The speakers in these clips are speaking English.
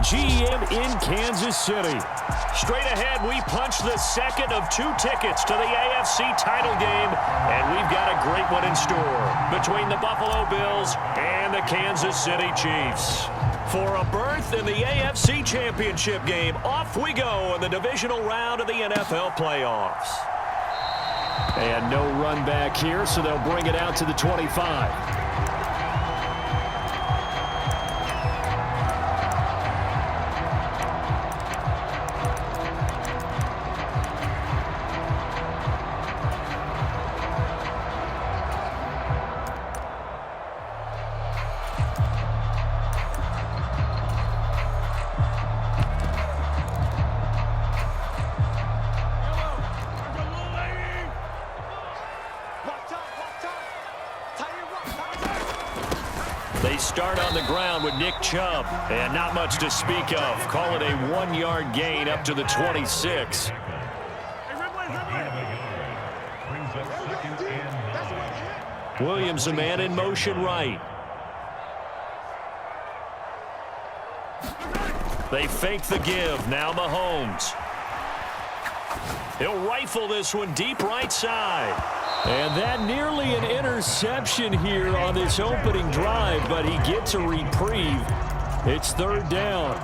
GM in Kansas City. Straight ahead, we punch the second of 2 tickets to the AFC title game, and we've got a great one in store between the Buffalo Bills and the Kansas City Chiefs. For a berth in the AFC Championship game, off we go in the divisional round of the NFL playoffs. And no run back here, so they'll bring it out to the 25. They start on the ground with Nick Chubb, and not much to speak of. Call it a 1-yard gain up to the 26. Williams, a man in motion right. They fake the give. Now Mahomes. He'll rifle this one deep right side. And that nearly an interception here on this opening drive, but he gets a reprieve. It's 3rd down.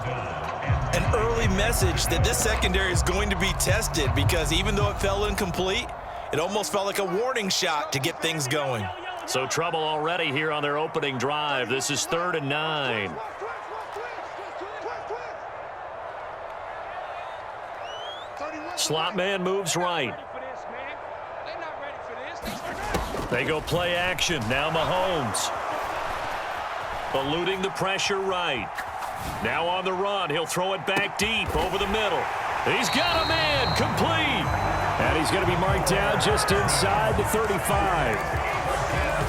An early message that this secondary is going to be tested, because even though it fell incomplete, it almost felt like a warning shot to get things going. So trouble already here on their opening drive. This is 3rd and 9. Slot man moves right. They go play action. Now Mahomes. Eluding the pressure right. Now on the run. He'll throw it back deep over the middle. He's got a man. Complete. And he's going to be marked down just inside the 35.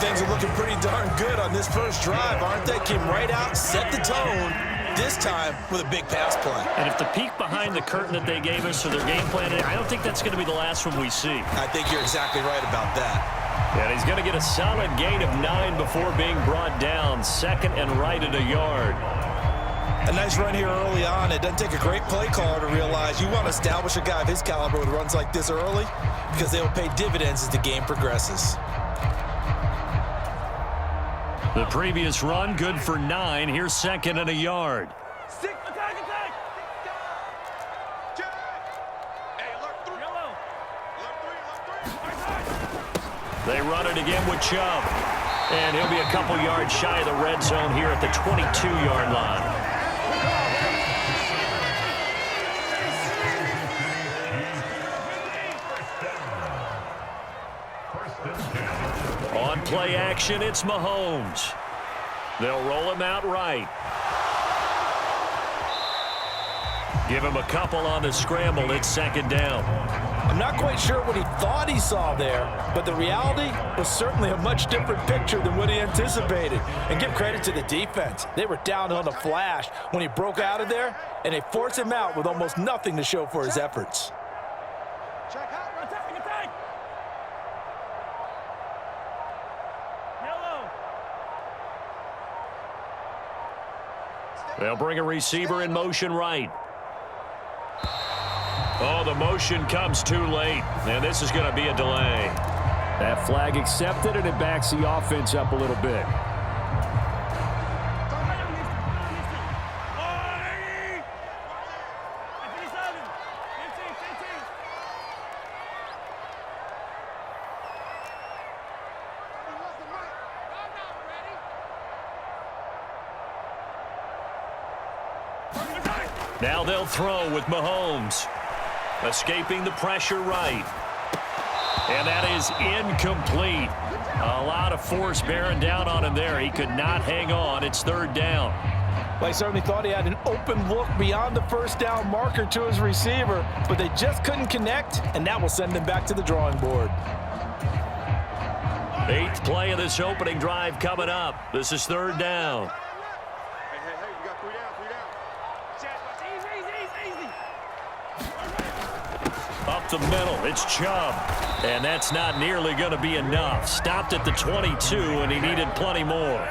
Things are looking pretty darn good on this first drive, aren't they? Came right out, set the tone, this time with a big pass play. And if the peek behind the curtain that they gave us or their game plan, I don't think that's going to be the last one we see. I think you're exactly right about that. And he's going to get a solid gain of 9 before being brought down. 2nd and right at a yard. A nice run here early on. It doesn't take a great play caller to realize you want to establish a guy of his caliber with runs like this early, because they will pay dividends as the game progresses. The previous run, good for 9. Here's 2nd and a yard. They run it again with Chubb. And he'll be a couple yards shy of the red zone here at the 22-yard line. On play action, it's Mahomes. They'll roll him out right. Give him a couple on the scramble. It's 2nd down. I'm not quite sure what he thought he saw there, but the reality was certainly a much different picture than what he anticipated. And give credit to the defense. They were down on the flash when he broke out of there, and they forced him out with almost nothing to show for his efforts. They'll bring a receiver in motion right. Oh, the motion comes too late, and this is going to be a delay. That flag accepted, and it backs the offense up a little bit. Now they'll throw with Mahomes. Escaping the pressure right. And that is incomplete. A lot of force bearing down on him there. He could not hang on. It's 3rd down. Well, I certainly thought he had an open look beyond the first down marker to his receiver, but they just couldn't connect, and that will send them back to the drawing board. 8th play of this opening drive coming up. This is 3rd down. Up the middle, it's Chubb. And that's not nearly going to be enough. Stopped at the 22, and he needed plenty more.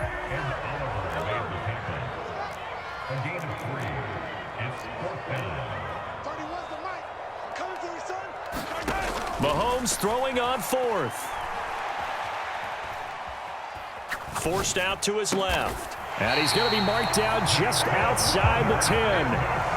Mahomes throwing on fourth. Forced out to his left. And he's going to be marked down just outside the 10.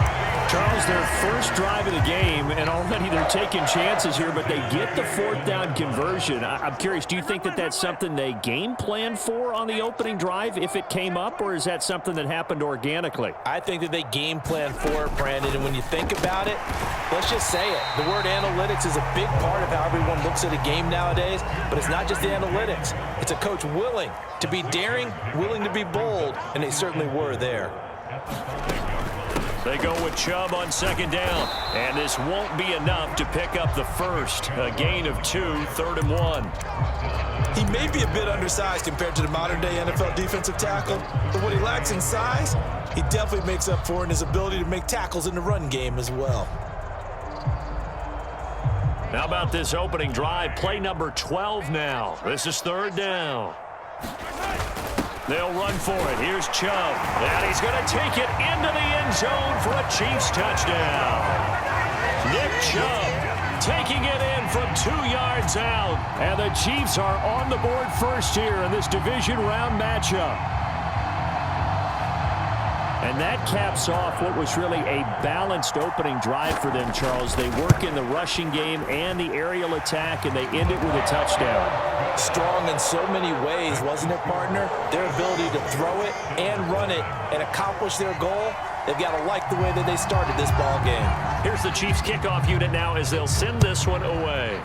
Charles, their first drive of the game, and already they're taking chances here, but they get the fourth down conversion. I'm curious, do you think that that's something they game planned for on the opening drive if it came up, or is that something that happened organically? I think that they game planned for it, Brandon, and when you think about it, let's just say it. The word analytics is a big part of how everyone looks at a game nowadays, but it's not just the analytics. It's a coach willing to be daring, willing to be bold, and they certainly were there. They go with Chubb on second down, and this won't be enough to pick up the first. A gain of 2, 3rd and 1. He may be a bit undersized compared to the modern-day NFL defensive tackle, but what he lacks in size, he definitely makes up for in his ability to make tackles in the run game as well. How about this opening drive? Play number 12 now. This is 3rd down. They'll run for it. Here's Chubb. And he's going to take it into the end zone for a Chiefs touchdown. Nick Chubb taking it in from 2 yards out. And the Chiefs are on the board first here in this division round matchup. And that caps off what was really a balanced opening drive for them, Charles. They work in the rushing game and the aerial attack, and they end it with a touchdown. Strong in so many ways, wasn't it, partner? Their ability to throw it and run it and accomplish their goal, they've got to like the way that they started this ball game. Here's the Chiefs kickoff unit now as they'll send this one away.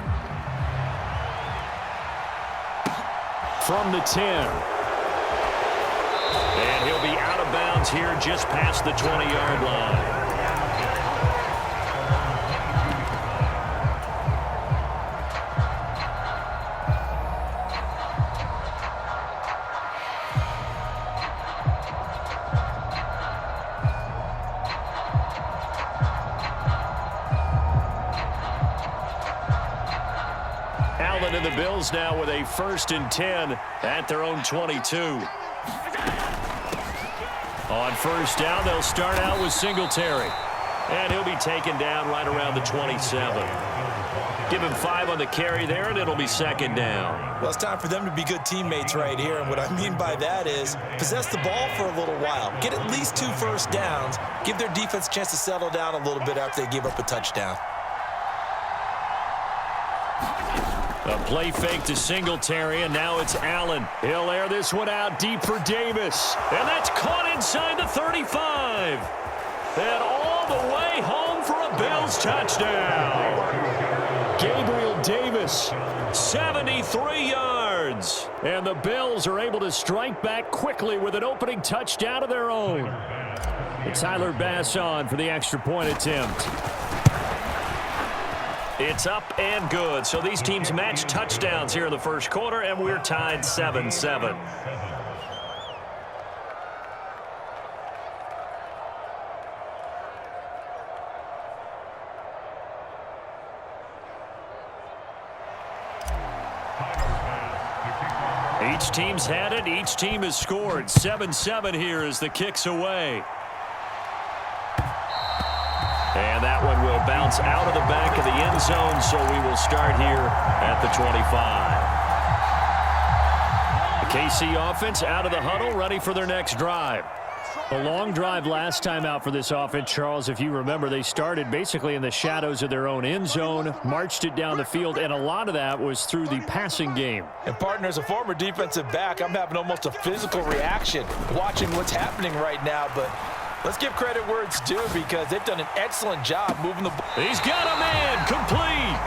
From the 10. And he'll be out of bounds here just past the 20-yard line. Allen and the Bills now with a 1st and 10 at their own 22. On 1st down, they'll start out with Singletary. And he'll be taken down right around the 27. Give him 5 on the carry there, and it'll be 2nd down. Well, it's time for them to be good teammates right here. And what I mean by that is possess the ball for a little while. Get at least 2 first downs. Give their defense a chance to settle down a little bit after they give up a touchdown. A play fake to Singletary, and now it's Allen. He'll air this one out deep for Davis. And that's caught inside the 35. And all the way home for a Bills touchdown. Gabriel Davis, 73 yards. And the Bills are able to strike back quickly with an opening touchdown of their own. And Tyler Bass on for the extra point attempt. It's up and good. So these teams match touchdowns here in the first quarter, and we're tied 7-7. Each team's had it. Each team has scored. 7-7 here as the kick's away. And that one will bounce out of the back of the end zone, so we will start here at the 25. The KC offense out of the huddle, ready for their next drive. A long drive last time out for this offense, Charles. If you remember, they started basically in the shadows of their own end zone, marched it down the field, and a lot of that was through the passing game. And, partner, as a former defensive back, I'm having almost a physical reaction watching what's happening right now, but let's give credit where it's due because they've done an excellent job moving the ball. He's got a man complete.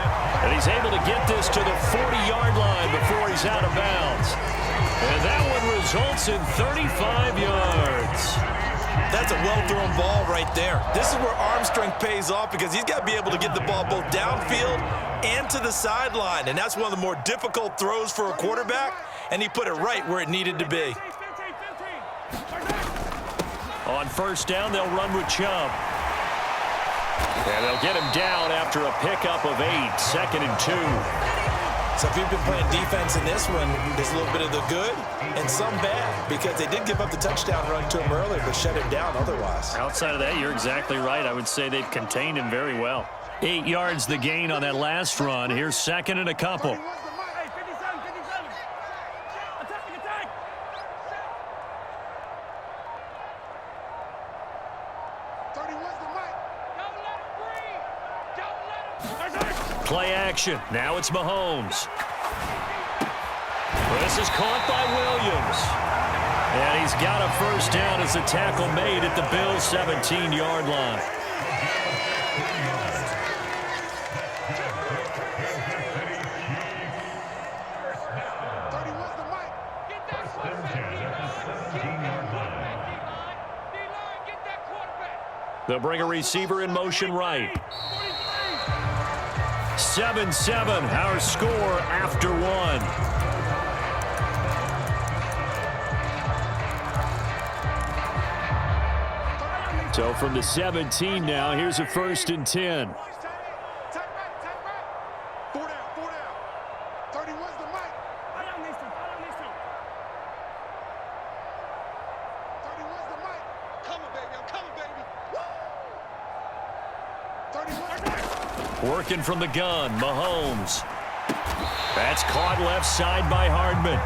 And he's able to get this to the 40-yard line before he's out of bounds. And that one results in 35 yards. That's a well-thrown ball right there. This is where arm strength pays off because he's got to be able to get the ball both downfield and to the sideline. And that's one of the more difficult throws for a quarterback, and he put it right where it needed to be. On 1st down, they'll run with Chubb. And they'll get him down after a pickup of 8, 2nd and 2. So if you've been playing defense in this one, there's a little bit of the good and some bad, because they did give up the touchdown run to him earlier, but shut him down otherwise. Outside of that, you're exactly right. I would say they've contained him very well. 8 yards the gain on that last run. Here's second and a couple. Play action. Now it's Mahomes. This is caught by Williams. And he's got a first down as the tackle made at the Bills' 17-yard line. They'll bring a receiver in motion right. 7-7, our score after one. So from the 17 now, here's a 1st and 10. Working from the gun, Mahomes. That's caught left side by Hardman.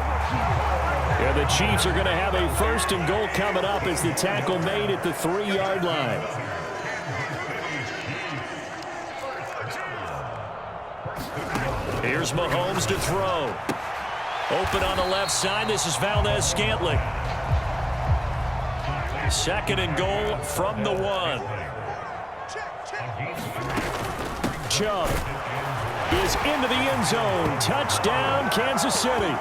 Yeah, the Chiefs are going to have a 1st and goal coming up as the tackle made at the 3-yard line. Here's Mahomes to throw. Open on the left side. This is Valdez-Scantling. 2nd and goal from the 1. Chubb is into the end zone. Touchdown, Kansas City.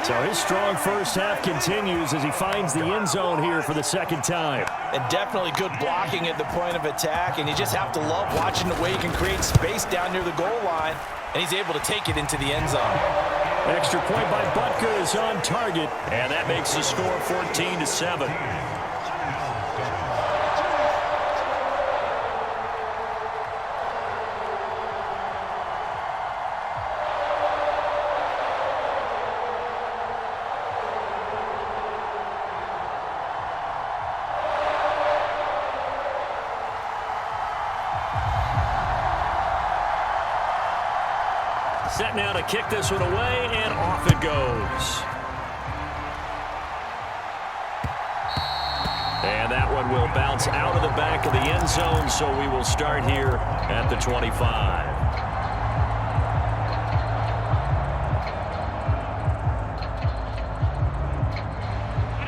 So his strong first half continues as he finds the end zone here for the 2nd time. And definitely good blocking at the point of attack, and you just have to love watching the way he can create space down near the goal line, and he's able to take it into the end zone. Extra point by Butker is on target, and that makes the score 14-7. Set now to kick this one away, and off it goes. And that one will bounce out of the back of the end zone, so we will start here at the 25.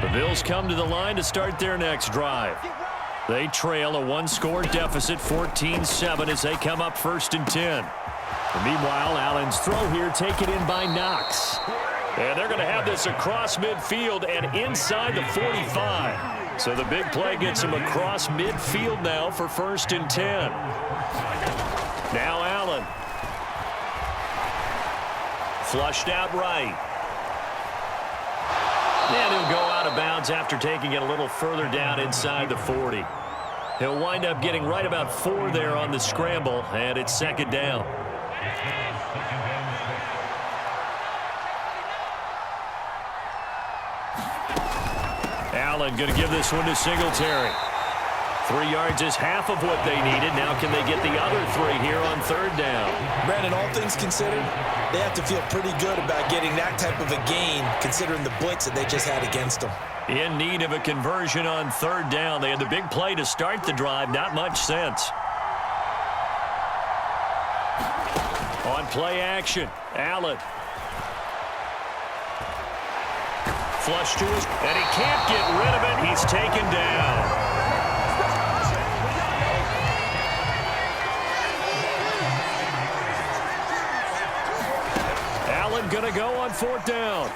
The Bills come to the line to start their next drive. They trail a 1-score deficit, 14-7, as they come up 1st and 10. Meanwhile, Allen's throw here taken in by Knox. And they're going to have this across midfield and inside the 45. So the big play gets him across midfield now for 1st and 10. Now Allen. Flushed out right. And he'll go out of bounds after taking it a little further down inside the 40. He'll wind up getting right about 4 there on the scramble, and it's 2nd down. Allen going to give this one to Singletary. 3 yards is half of what they needed. Now can they get the other 3 here on 3rd down? Brandon, all things considered, they have to feel pretty good about getting that type of a gain, considering the blitz that they just had against them. In need of a conversion on 3rd down. They had the big play to start the drive. Not much sense. On play action, Allen. Flush to his, and he can't get rid of it. He's taken down. Allen gonna go on 4th down.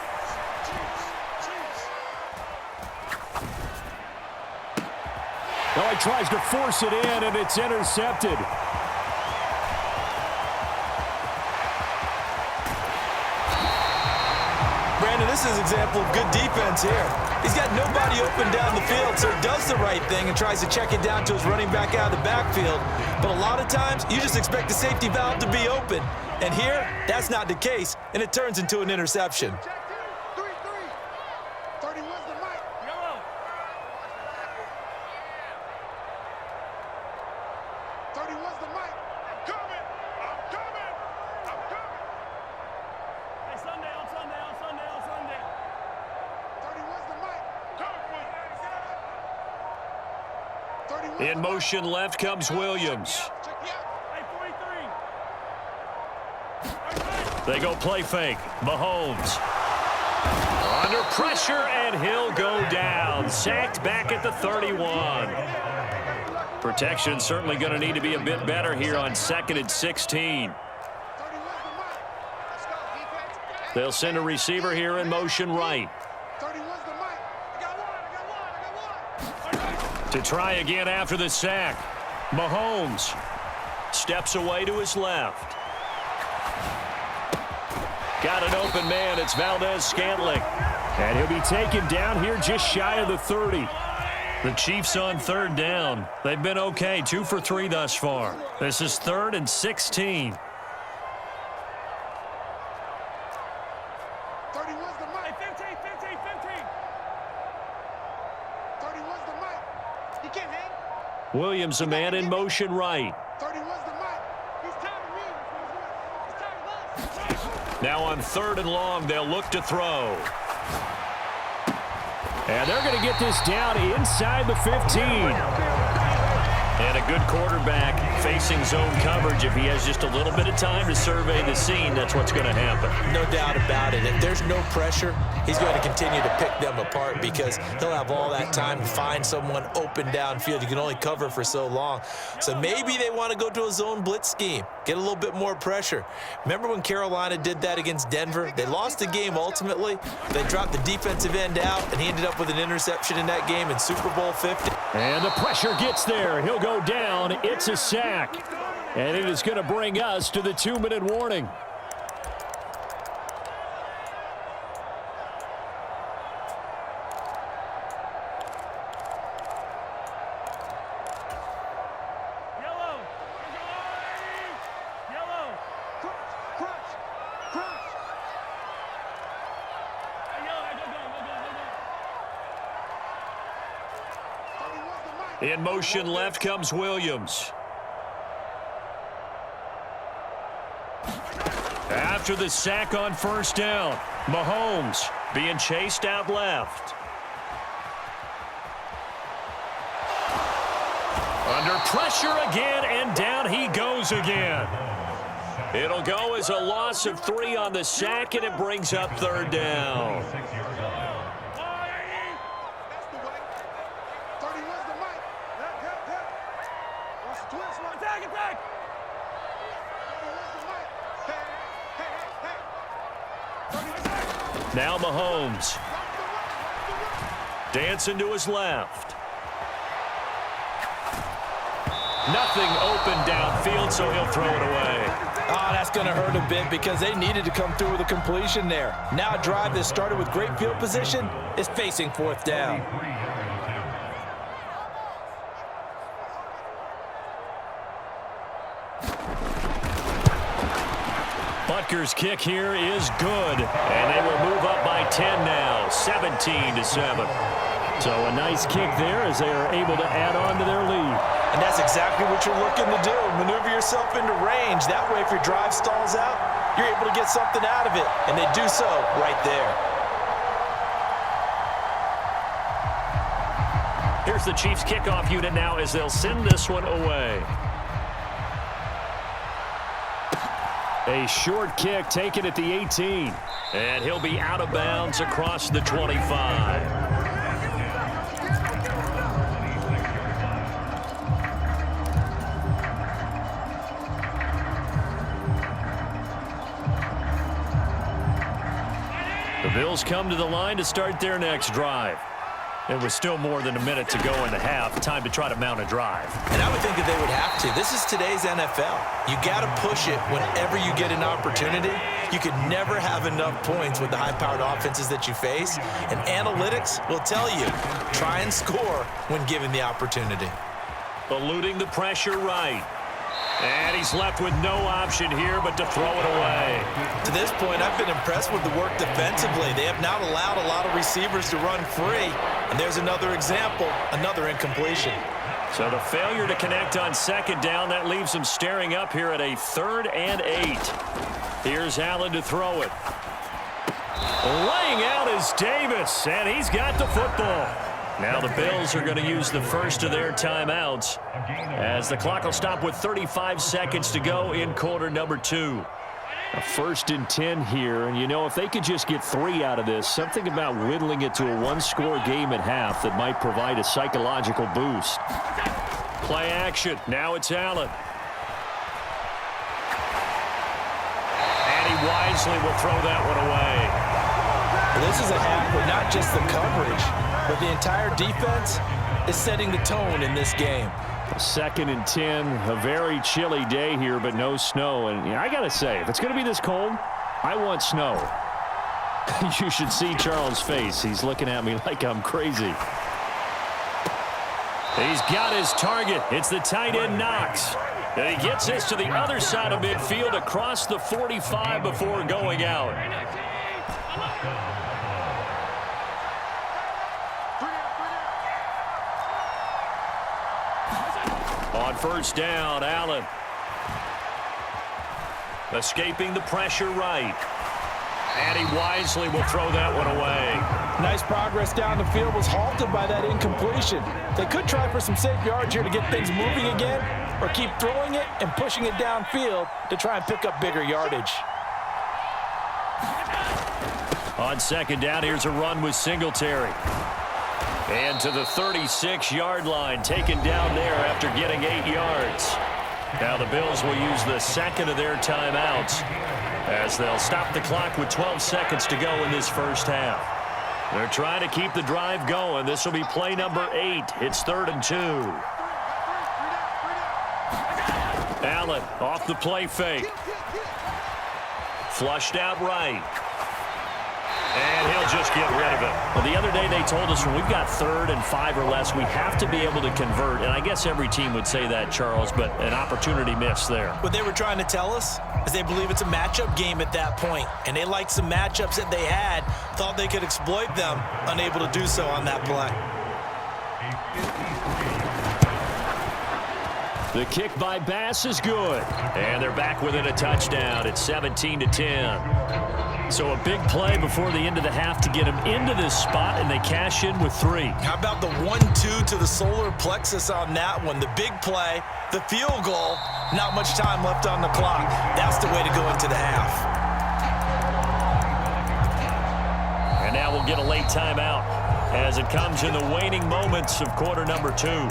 Now he tries to force it in, and it's intercepted. Brandon, this is an example of good defense here. He's got nobody open down the field, so he does the right thing and tries to check it down to his running back out of the backfield. But a lot of times, you just expect the safety valve to be open. And here, that's not the case, and it turns into an interception. In motion left comes Williams. They go play fake. Mahomes. Under pressure, and he'll go down. Sacked back at the 31. Protection certainly going to need to be a bit better here on 2nd and 16. They'll send a receiver here in motion right. To try again after the sack. Mahomes steps away to his left. Got an open man. It's Valdez-Scantling. And he'll be taken down here just shy of the 30. The Chiefs on 3rd down. They've been okay. 2 for 3 thus far. This is 3rd and 16. Williams, a man in motion right. Now on 3rd and long, they'll look to throw. And they're going to get this down inside the 15. And a good quarterback facing zone coverage. If he has just a little bit of time to survey the scene, that's what's going to happen. No doubt about it. If there's no pressure, he's going to continue to pick them apart because he'll have all that time to find someone open downfield. You can only cover for so long. So maybe they want to go to a zone blitz scheme, get a little bit more pressure. Remember when Carolina did that against Denver? They lost the game ultimately. They dropped the defensive end out, and he ended up with an interception in that game in Super Bowl 50. And the pressure gets there. He'll go down. It's a sack. And it is going to bring us to the 2-minute warning. In motion left comes Williams. After the sack on 1st down, Mahomes being chased out left. Under pressure again, and down he goes again. It'll go as a loss of 3 on the sack, and it brings up 3rd down. Now Mahomes. Dancing to his left. Nothing open downfield, so he'll throw it away. Oh, that's going to hurt a bit because they needed to come through with a completion there. Now a drive that started with great field position is facing 4th down. Butker's kick here is good, and they will move up by 10 now, 17-7. So a nice kick there as they are able to add on to their lead. And that's exactly what you're looking to do. Maneuver yourself into range. That way, if your drive stalls out, you're able to get something out of it. And they do so right there. Here's the Chiefs kickoff unit now as they'll send this one away. A short kick taken at the 18. And he'll be out of bounds across the 25. The Bills come to the line to start their next drive. It was still more than a minute to go in the half. Time to try to mount a drive. And I would think that they would have to. This is today's NFL. You got to push it whenever you get an opportunity. You could never have enough points with the high-powered offenses that you face, and analytics will tell you, try and score when given the opportunity. Eluding the pressure right. And he's left with no option here but to throw it away. To this point, I've been impressed with the work defensively. They have not allowed a lot of receivers to run free. And there's another example, another incompletion. So the failure to connect on second down, that leaves them staring up here at a 3rd and 8. Here's Allen to throw it. Laying out is Davis, and he's got the football. Now the Bills are going to use the first of their timeouts as the clock will stop with 35 seconds to go in quarter number 2. A 1st and 10 here, and you know, if they could just get 3 out of this, something about whittling it to a 1-score game at half that might provide a psychological boost. Play action. Now it's Allen. And he wisely will throw that one away. This is a half where not just the coverage, but the entire defense is setting the tone in this game. 2nd and 10, a very chilly day here, but no snow. And you know, I got to say, if it's going to be this cold, I want snow. You should see Charles' face. He's looking at me like I'm crazy. He's got his target. It's the tight end Knox. And he gets this to the other side of midfield across the 45 before going out. On 1st down, Allen. Escaping the pressure right. And he wisely will throw that one away. Nice progress down the field was halted by that incompletion. They could try for some safe yards here to get things moving again, or keep throwing it and pushing it downfield to try and pick up bigger yardage. On 2nd down, here's a run with Singletary. And to the 36-yard line, taken down there after getting 8 yards. Now the Bills will use the 2nd of their timeouts as they'll stop the clock with 12 seconds to go in this first half. They're trying to keep the drive going. This will be play number 8. It's 3rd and 2. Allen off the play fake. Flushed out right. And he'll just get rid of it. Well, the other day they told us when we've got 3rd and 5 or less, we have to be able to convert. And I guess every team would say that, Charles, but an opportunity missed there. What they were trying to tell us is they believe it's a matchup game at that point. And they liked some matchups that they had, thought they could exploit them, unable to do so on that play. The kick by Bass is good. And they're back within a touchdown. It's 17-10. So a big play before the end of the half to get them into this spot, and they cash in with 3. How about the 1-2 to the solar plexus on that one? The big play, the field goal, not much time left on the clock. That's the way to go into the half. And now we'll get a late timeout as it comes in the waning moments of quarter number 2.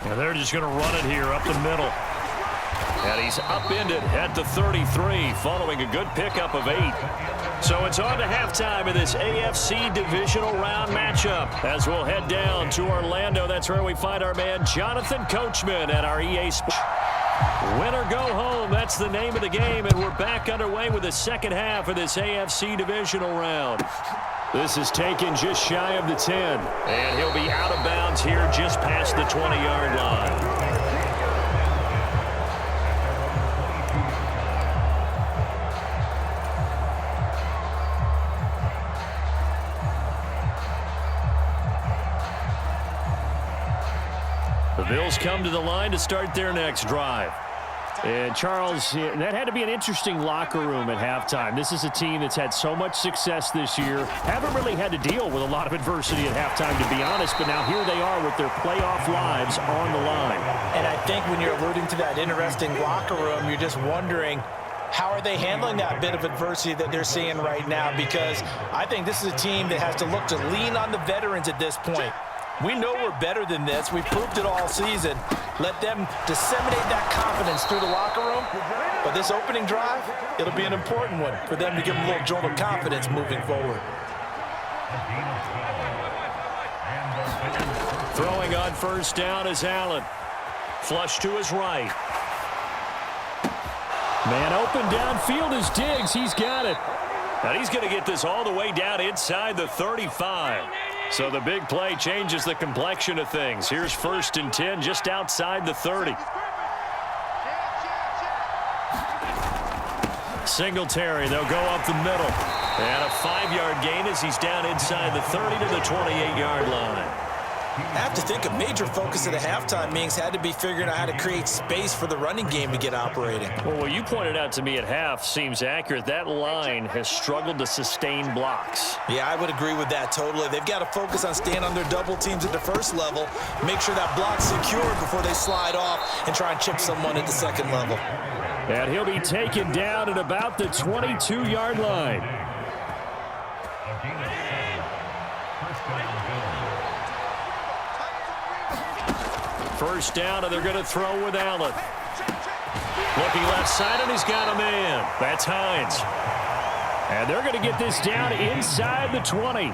And they're just going to run it here up the middle. And he's upended at the 33 following a good pickup of 8. So it's on to halftime of this AFC divisional round matchup as we'll head down to Orlando. That's where we find our man Jonathan Coachman at our EA Sports. Win or go home, that's the name of the game, and we're back underway with the second half of this AFC divisional round. This is taken just shy of the 10, and he'll be out of bounds here just past the 20-yard line. The Bills come to the line to start their next drive. And, Charles, that had to be an interesting locker room at halftime. This is a team that's had so much success this year. Haven't really had to deal with a lot of adversity at halftime, to be honest. But now here they are with their playoff lives on the line. And I think when you're alluding to that interesting locker room, you're just wondering, How are they handling that bit of adversity that they're seeing right now? Because I think this is a team that has to look to lean on the veterans at this point. We know we're better than this. We've proved it all season. Let them disseminate that confidence through the locker room. But this opening drive, it'll be an important one for them to give them a little jolt of confidence moving forward. Throwing on first down is Allen. Flush to his right. Man open downfield is Diggs. He's got it. And he's going to get this all the way down inside the 35. So the big play changes the complexion of things. Here's 1st and 10 just outside the 30. Singletary, they'll go up the middle. And a 5-yard gain as he's down inside the 30 to the 28-yard line. I have to think a major focus of the halftime meetings had to be figuring out how to create space for the running game to get operating. Well, what you pointed out to me at half seems accurate. That line has struggled to sustain blocks. Yeah, I would agree with that totally. They've got to focus on staying on their double teams at the first level, make sure that block's secured before they slide off and try and chip someone at the second level. And he'll be taken down at about the 22-yard line. First down, and they're going to throw with Allen. Looking left side, and he's got a man. That's Hines. And they're going to get this down inside the 20.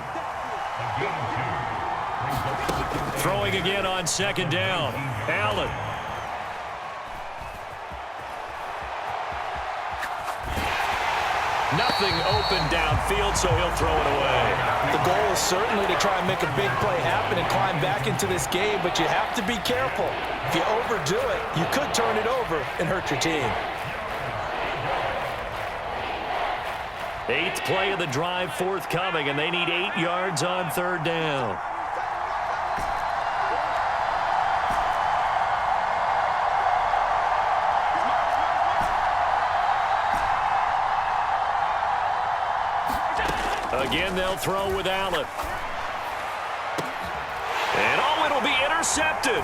Throwing again on second down. Allen. Nothing open downfield, so he'll throw it away. The goal is certainly to try and make a big play happen and climb back into this game, but you have to be careful. If you overdo it, you could turn it over and hurt your team. 8th play of the drive forthcoming, and they need 8 yards on third down. Again, they'll throw with Allen. And it'll be intercepted.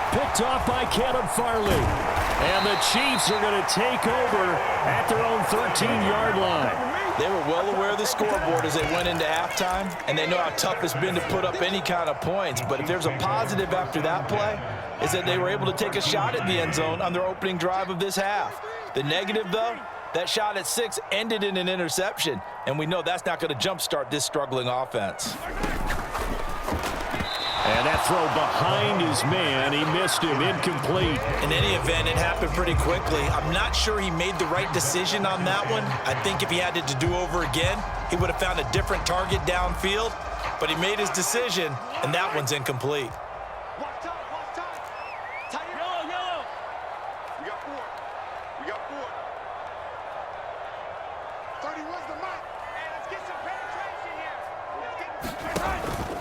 Picked off by Caleb Farley. And the Chiefs are going to take over at their own 13-yard line. They were well aware of the scoreboard as they went into halftime, and they know how tough it's been to put up any kind of points. But if there's a positive after that play, is that they were able to take a shot at the end zone on their opening drive of this half. The negative, though, that shot at 6 ended in an interception, and we know that's not going to jumpstart this struggling offense. And that throw behind his man, he missed him, incomplete. In any event, it happened pretty quickly. I'm not sure he made the right decision on that one. I think if he had it to do over again, he would have found a different target downfield, but he made his decision, and that one's incomplete.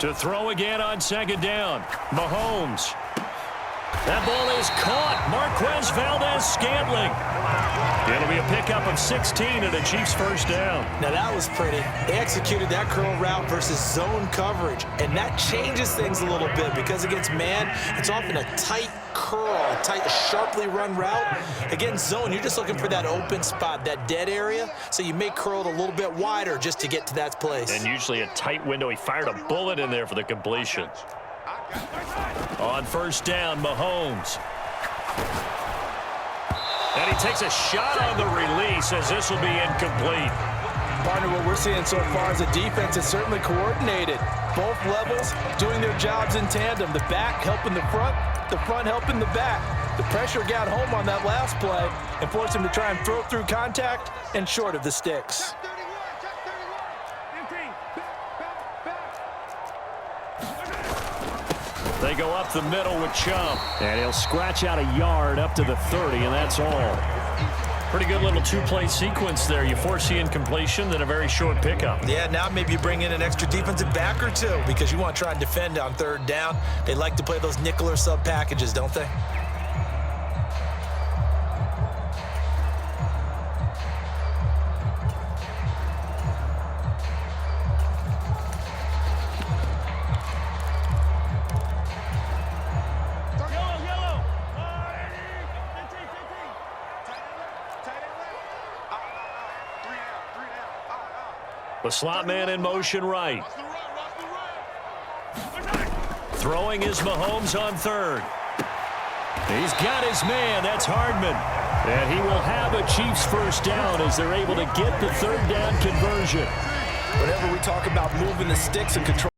To throw again on second down. Mahomes. That ball is caught. Marquez Valdez-Scantling. It'll be a pickup of 16 and a Chiefs first down. Now that was pretty. They executed that curl route versus zone coverage, and that changes things a little bit because against man, it's often a tight curl, a tight, sharply run route. Against zone, you're just looking for that open spot, that dead area, so you may curl it a little bit wider just to get to that place. And usually a tight window. He fired a bullet in there for the completion. On first down, Mahomes. And he takes a shot on the release as this will be incomplete. Partner, what we're seeing so far is the defense is certainly coordinated. Both levels doing their jobs in tandem. The back helping the front helping the back. The pressure got home on that last play and forced him to try and throw through contact and short of the sticks. They go up the middle with Chubb. And he'll scratch out a yard up to the 30, and that's all. Pretty good little two-play sequence there. You force the incompletion, then a very short pickup. Yeah, now maybe you bring in an extra defensive back or two because you want to try and defend on third down. They like to play those nickel or sub packages, don't they? The slot man in motion right. Throwing is Mahomes on third. He's got his man. That's Hardman. And he will have a Chiefs first down as they're able to get the third down conversion. Whenever we talk about moving the sticks and control